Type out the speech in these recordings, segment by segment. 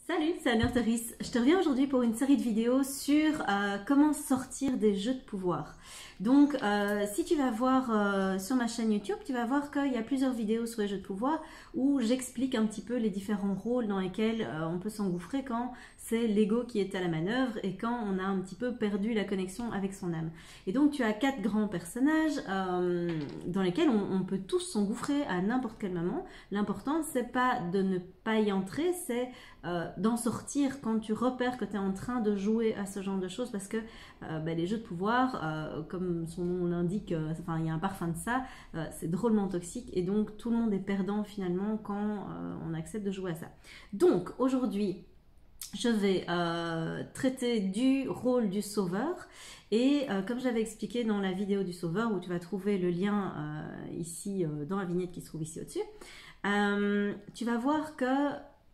Salut, c'est Anne-Therese. Je te reviens aujourd'hui pour une série de vidéos sur comment sortir des jeux de pouvoir. Donc, si tu vas voir sur ma chaîne YouTube, tu vas voir qu'il y a plusieurs vidéos sur les jeux de pouvoir où j'explique un petit peu les différents rôles dans lesquels on peut s'engouffrer quand c'est l'ego qui est à la manœuvre et quand on a un petit peu perdu la connexion avec son âme. Et donc, tu as 4 grands personnages dans lesquels on peut tous s'engouffrer à n'importe quel moment. L'important, c'est pas de ne pas y entrer, c'est d'en sortir quand tu repères que tu es en train de jouer à ce genre de choses, parce que les jeux de pouvoir, comme son nom l'indique, il y a un parfum de ça, c'est drôlement toxique et donc tout le monde est perdant finalement quand on accepte de jouer à ça. Donc aujourd'hui, je vais traiter du rôle du sauveur et comme j'avais expliqué dans la vidéo du sauveur, où tu vas trouver le lien ici dans la vignette qui se trouve ici au-dessus, tu vas voir que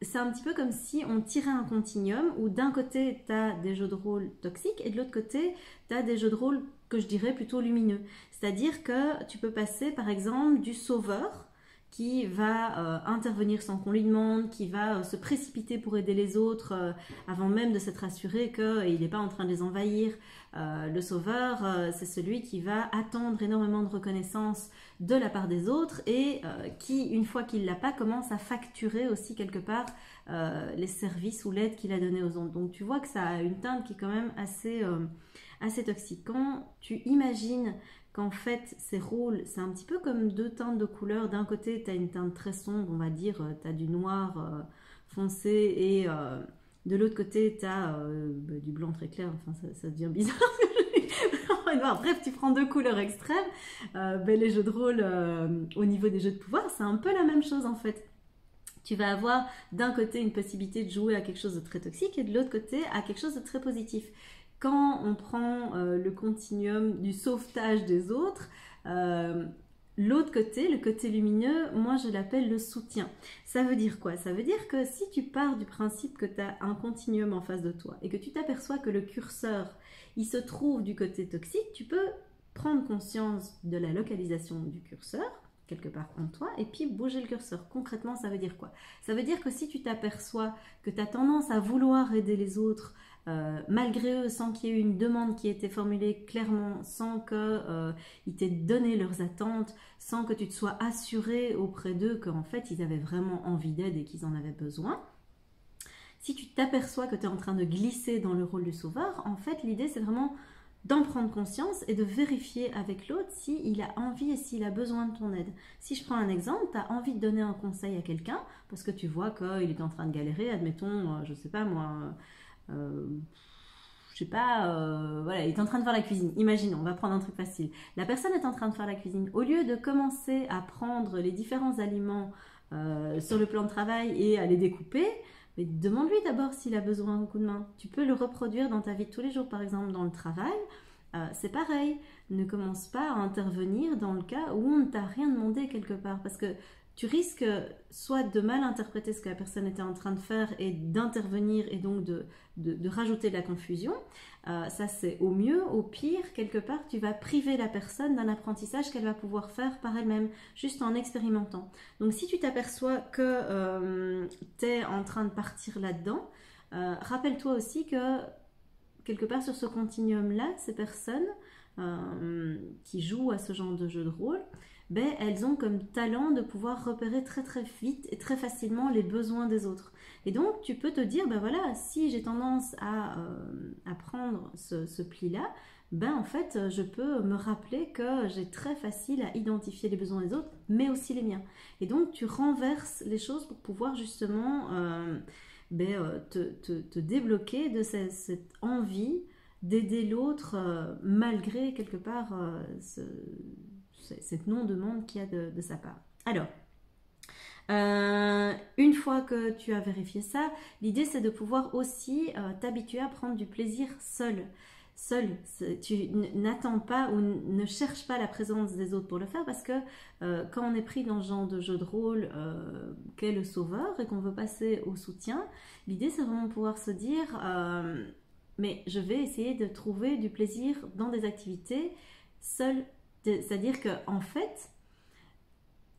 c'est un petit peu comme si on tirait un continuum où d'un côté tu as des jeux de rôle toxiques et de l'autre côté tu as des jeux de rôle que je dirais plutôt lumineux. C'est-à-dire que tu peux passer par exemple du sauveur qui va intervenir sans qu'on lui demande, qui va se précipiter pour aider les autres avant même de s'être assuré qu'il n'est pas en train de les envahir. Le sauveur, c'est celui qui va attendre énormément de reconnaissance de la part des autres et qui, une fois qu'il ne l'a pas, commence à facturer aussi quelque part les services ou l'aide qu'il a donnée aux autres. Donc tu vois que ça a une teinte qui est quand même assez toxique. Quand tu imagines qu'en fait, ces rôles, c'est un petit peu comme 2 teintes de couleurs. D'un côté, tu as une teinte très sombre, on va dire, tu as du noir foncé et de l'autre côté, tu as du blanc très clair. Enfin, ça devient bizarre. Bref, tu prends 2 couleurs extrêmes. Les jeux de rôle, au niveau des jeux de pouvoir, c'est un peu la même chose en fait. Tu vas avoir d'un côté une possibilité de jouer à quelque chose de très toxique et de l'autre côté à quelque chose de très positif. Quand on prend le continuum du sauvetage des autres, l'autre côté, le côté lumineux, moi je l'appelle le soutien. Ça veut dire quoi? Ça veut dire que si tu pars du principe que tu as un continuum en face de toi et que tu t'aperçois que le curseur, il se trouve du côté toxique, tu peux prendre conscience de la localisation du curseur, quelque part en toi, et puis bouger le curseur. Concrètement, ça veut dire quoi? Ça veut dire que si tu t'aperçois que tu as tendance à vouloir aider les autres, malgré eux, sans qu'il y ait eu une demande qui ait été formulée clairement, sans qu'ils t'aient donné leurs attentes, sans que tu te sois assuré auprès d'eux qu'en fait ils avaient vraiment envie d'aide et qu'ils en avaient besoin. Si tu t'aperçois que tu es en train de glisser dans le rôle du sauveur, en fait l'idée c'est vraiment d'en prendre conscience et de vérifier avec l'autre s'il a envie et s'il a besoin de ton aide. Si je prends un exemple, tu as envie de donner un conseil à quelqu'un parce que tu vois qu'il est en train de galérer, admettons, je sais pas moi, voilà, il est en train de faire la cuisine. Imaginons, on va prendre un truc facile. La personne est en train de faire la cuisine. Au lieu de commencer à prendre les différents aliments sur le plan de travail et à les découper, mais demande-lui d'abord s'il a besoin d'un coup de main. Tu peux le reproduire dans ta vie de tous les jours, par exemple dans le travail. C'est pareil, ne commence pas à intervenir dans le cas où on ne t'a rien demandé quelque part, parce que tu risques soit de mal interpréter ce que la personne était en train de faire et d'intervenir et donc de rajouter de la confusion. Ça c'est au mieux, au pire, quelque part tu vas priver la personne d'un apprentissage qu'elle va pouvoir faire par elle-même, juste en expérimentant. Donc si tu t'aperçois que tu es en train de partir là-dedans, rappelle-toi aussi que quelque part sur ce continuum-là, ces personnes qui jouent à ce genre de jeu de rôle, elles ont comme talent de pouvoir repérer très très vite et très facilement les besoins des autres. Et donc tu peux te dire, voilà, si j'ai tendance à prendre ce pli-là, en fait je peux me rappeler que j'ai très facile à identifier les besoins des autres, mais aussi les miens. Et donc tu renverses les choses pour pouvoir justement te débloquer de cette envie d'aider l'autre malgré quelque part cette non-demande qu'il y a de sa part. Alors, une fois que tu as vérifié ça, l'idée c'est de pouvoir aussi t'habituer à prendre du plaisir seul. Tu n'attends pas ou ne cherche pas la présence des autres pour le faire, parce que quand on est pris dans ce genre de jeu de rôle qu'est le sauveur et qu'on veut passer au soutien, l'idée c'est vraiment de pouvoir se dire mais je vais essayer de trouver du plaisir dans des activités seules. C'est-à-dire qu'en fait,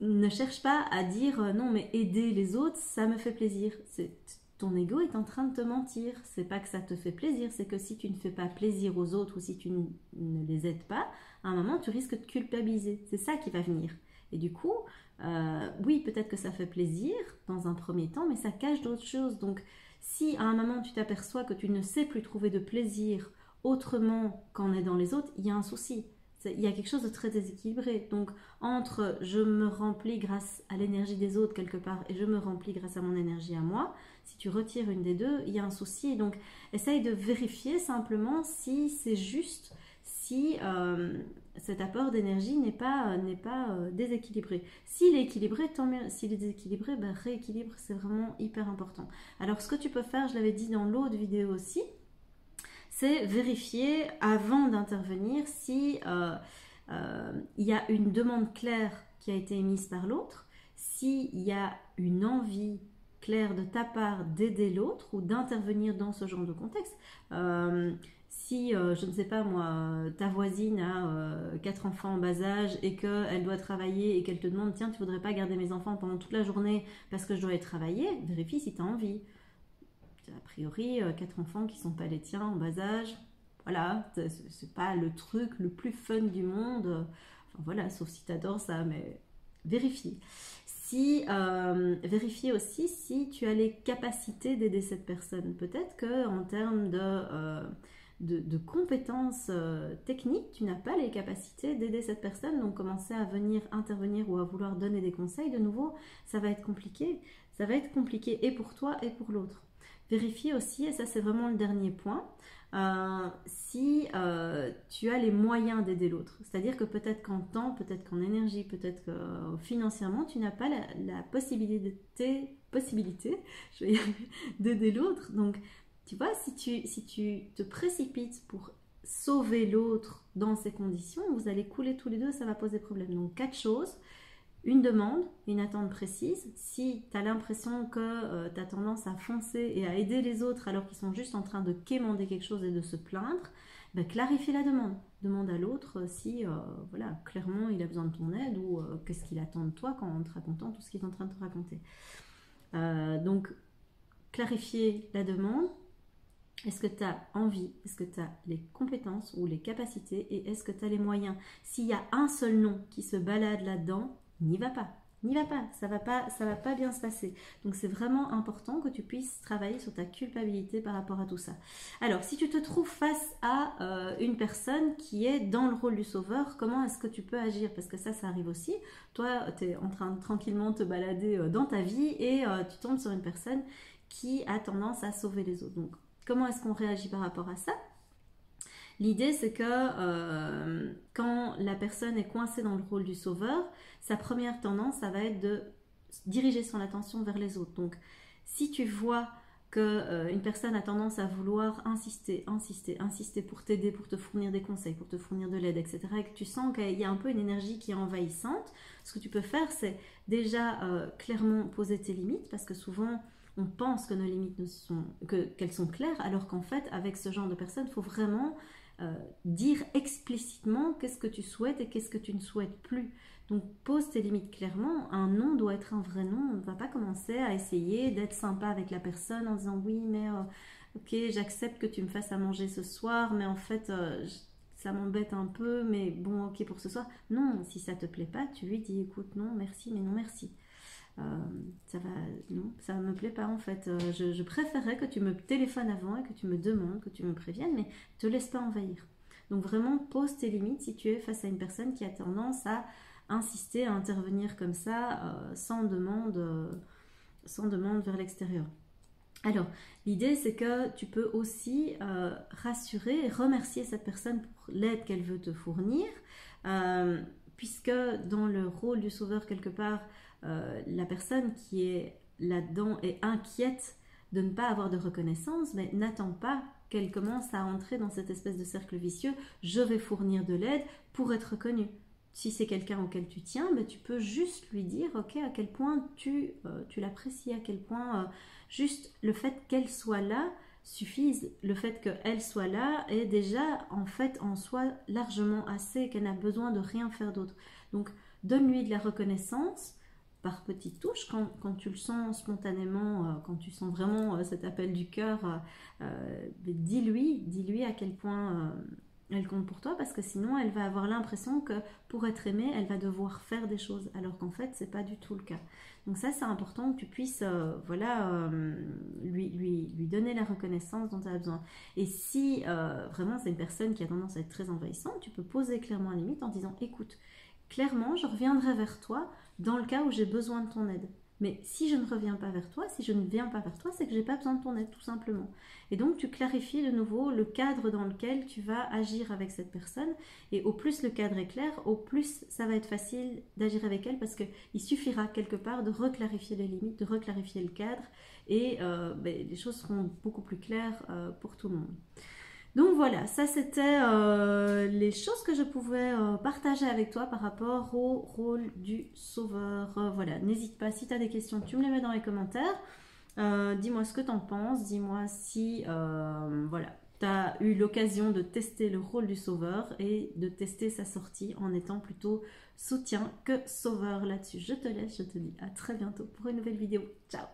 ne cherche pas à dire non mais aider les autres, ça me fait plaisir. ton ego est en train de te mentir. C'est pas que ça te fait plaisir, c'est que si tu ne fais pas plaisir aux autres ou si tu ne les aides pas, à un moment tu risques de culpabiliser. C'est ça qui va venir. Et du coup, oui, peut-être que ça fait plaisir dans un premier temps, mais ça cache d'autres choses. Donc, si à un moment tu t'aperçois que tu ne sais plus trouver de plaisir autrement qu'en aidant les autres, il y a un souci. Il y a quelque chose de très déséquilibré. Donc, entre je me remplis grâce à l'énergie des autres quelque part et je me remplis grâce à mon énergie à moi, si tu retires une des deux, il y a un souci. Donc, essaye de vérifier simplement si c'est juste, si cet apport d'énergie n'est pas déséquilibré. S'il est équilibré, tant mieux. S'il est déséquilibré, ben, rééquilibre, c'est vraiment hyper important. Alors, ce que tu peux faire, je l'avais dit dans l'autre vidéo aussi, c'est vérifier avant d'intervenir si il y a une demande claire qui a été émise par l'autre, s'il y a une envie claire de ta part d'aider l'autre ou d'intervenir dans ce genre de contexte. Si, je ne sais pas moi, ta voisine a 4 enfants en bas âge et qu'elle doit travailler et qu'elle te demande « Tiens, tu voudrais pas garder mes enfants pendant toute la journée parce que je dois aller travailler ?» Vérifie si tu as envie. A priori, 4 enfants qui ne sont pas les tiens en bas âge, voilà, c'est pas le truc le plus fun du monde. Enfin voilà, sauf si tu adores ça, mais vérifie. Vérifie aussi si tu as les capacités d'aider cette personne. Peut-être qu'en termes de compétences techniques, tu n'as pas les capacités d'aider cette personne, donc commencer à venir intervenir ou à vouloir donner des conseils, de nouveau, ça va être compliqué. Ça va être compliqué et pour toi et pour l'autre. Vérifie aussi, et ça c'est vraiment le dernier point, si tu as les moyens d'aider l'autre. C'est-à-dire que peut-être qu'en temps, peut-être qu'en énergie, peut-être que financièrement, tu n'as pas la possibilité d'aider l'autre. Donc, tu vois, si tu te précipites pour sauver l'autre dans ces conditions, vous allez couler tous les deux, ça va poser problème. Donc, 4 choses. Une demande, une attente précise. Si tu as l'impression que tu as tendance à foncer et à aider les autres alors qu'ils sont juste en train de quémander quelque chose et de se plaindre, ben, clarifie la demande. Demande à l'autre si voilà, clairement il a besoin de ton aide ou qu'est-ce qu'il attend de toi quand en te racontant tout ce qu'il est en train de te raconter. Donc, clarifier la demande. Est-ce que tu as envie? Est-ce que tu as les compétences ou les capacités? Et est-ce que tu as les moyens? S'il y a un seul nom qui se balade là-dedans, n'y va pas, ça va pas bien se passer. Donc c'est vraiment important que tu puisses travailler sur ta culpabilité par rapport à tout ça. Alors si tu te trouves face à une personne qui est dans le rôle du sauveur, comment est-ce que tu peux agir? Parce que ça arrive aussi. Toi, tu es en train de tranquillement te balader dans ta vie et tu tombes sur une personne qui a tendance à sauver les autres. Donc comment est-ce qu'on réagit par rapport à ça? L'idée, c'est que quand la personne est coincée dans le rôle du sauveur, sa première tendance, ça va être de diriger son attention vers les autres. Donc, si tu vois qu'une personne a tendance à vouloir insister pour t'aider, pour te fournir des conseils, pour te fournir de l'aide, etc., et que tu sens qu'il y a un peu une énergie qui est envahissante, ce que tu peux faire, c'est déjà clairement poser tes limites, parce que souvent, on pense que nos limites qu'elles sont claires, alors qu'en fait, avec ce genre de personnes, il faut vraiment dire explicitement qu'est-ce que tu souhaites et qu'est-ce que tu ne souhaites plus. Donc pose tes limites clairement. Un non doit être un vrai non. On ne va pas commencer à essayer d'être sympa avec la personne en disant oui mais ok, j'accepte que tu me fasses à manger ce soir, mais en fait ça m'embête un peu, mais bon ok pour ce soir. Non, si ça te plaît pas, tu lui dis écoute non merci mais non merci. Ça me plaît pas en fait. Je préférerais que tu me téléphones avant et que tu me demandes, que tu me préviennes, mais te laisse pas envahir. Donc vraiment pose tes limites si tu es face à une personne qui a tendance à insister, à intervenir comme ça sans demande vers l'extérieur. Alors l'idée c'est que tu peux aussi rassurer et remercier cette personne pour l'aide qu'elle veut te fournir, puisque dans le rôle du sauveur quelque part, la personne qui est là-dedans est inquiète de ne pas avoir de reconnaissance, mais n'attend pas qu'elle commence à entrer dans cette espèce de cercle vicieux. Je vais fournir de l'aide pour être reconnue. Si c'est quelqu'un auquel tu tiens, ben, tu peux juste lui dire ok, à quel point tu l'apprécies, à quel point juste le fait qu'elle soit là suffise. Le fait qu'elle soit là est déjà en fait en soi largement assez, qu'elle n'a besoin de rien faire d'autre. Donc donne-lui de la reconnaissance par petites touches, quand tu le sens spontanément, quand tu sens vraiment cet appel du cœur, dis-lui à quel point elle compte pour toi, parce que sinon elle va avoir l'impression que pour être aimée, elle va devoir faire des choses, alors qu'en fait c'est pas du tout le cas. Donc ça c'est important que tu puisses lui donner la reconnaissance dont tu as besoin. Et si vraiment c'est une personne qui a tendance à être très envahissante, tu peux poser clairement la limite en disant écoute, clairement je reviendrai vers toi dans le cas où j'ai besoin de ton aide. Mais si je ne reviens pas vers toi, si je ne viens pas vers toi, c'est que je n'ai pas besoin de ton aide, tout simplement. Et donc, tu clarifies de nouveau le cadre dans lequel tu vas agir avec cette personne. Et au plus le cadre est clair, au plus ça va être facile d'agir avec elle, parce qu'il suffira quelque part de reclarifier les limites, de reclarifier le cadre, et les choses seront beaucoup plus claires pour tout le monde. Donc voilà, ça c'était les choses que je pouvais partager avec toi par rapport au rôle du sauveur. Voilà, n'hésite pas, si tu as des questions, tu me les mets dans les commentaires. Dis-moi ce que tu en penses, dis-moi si voilà, tu as eu l'occasion de tester le rôle du sauveur et de tester sa sortie en étant plutôt soutien que sauveur là-dessus. Je te laisse, je te dis à très bientôt pour une nouvelle vidéo. Ciao!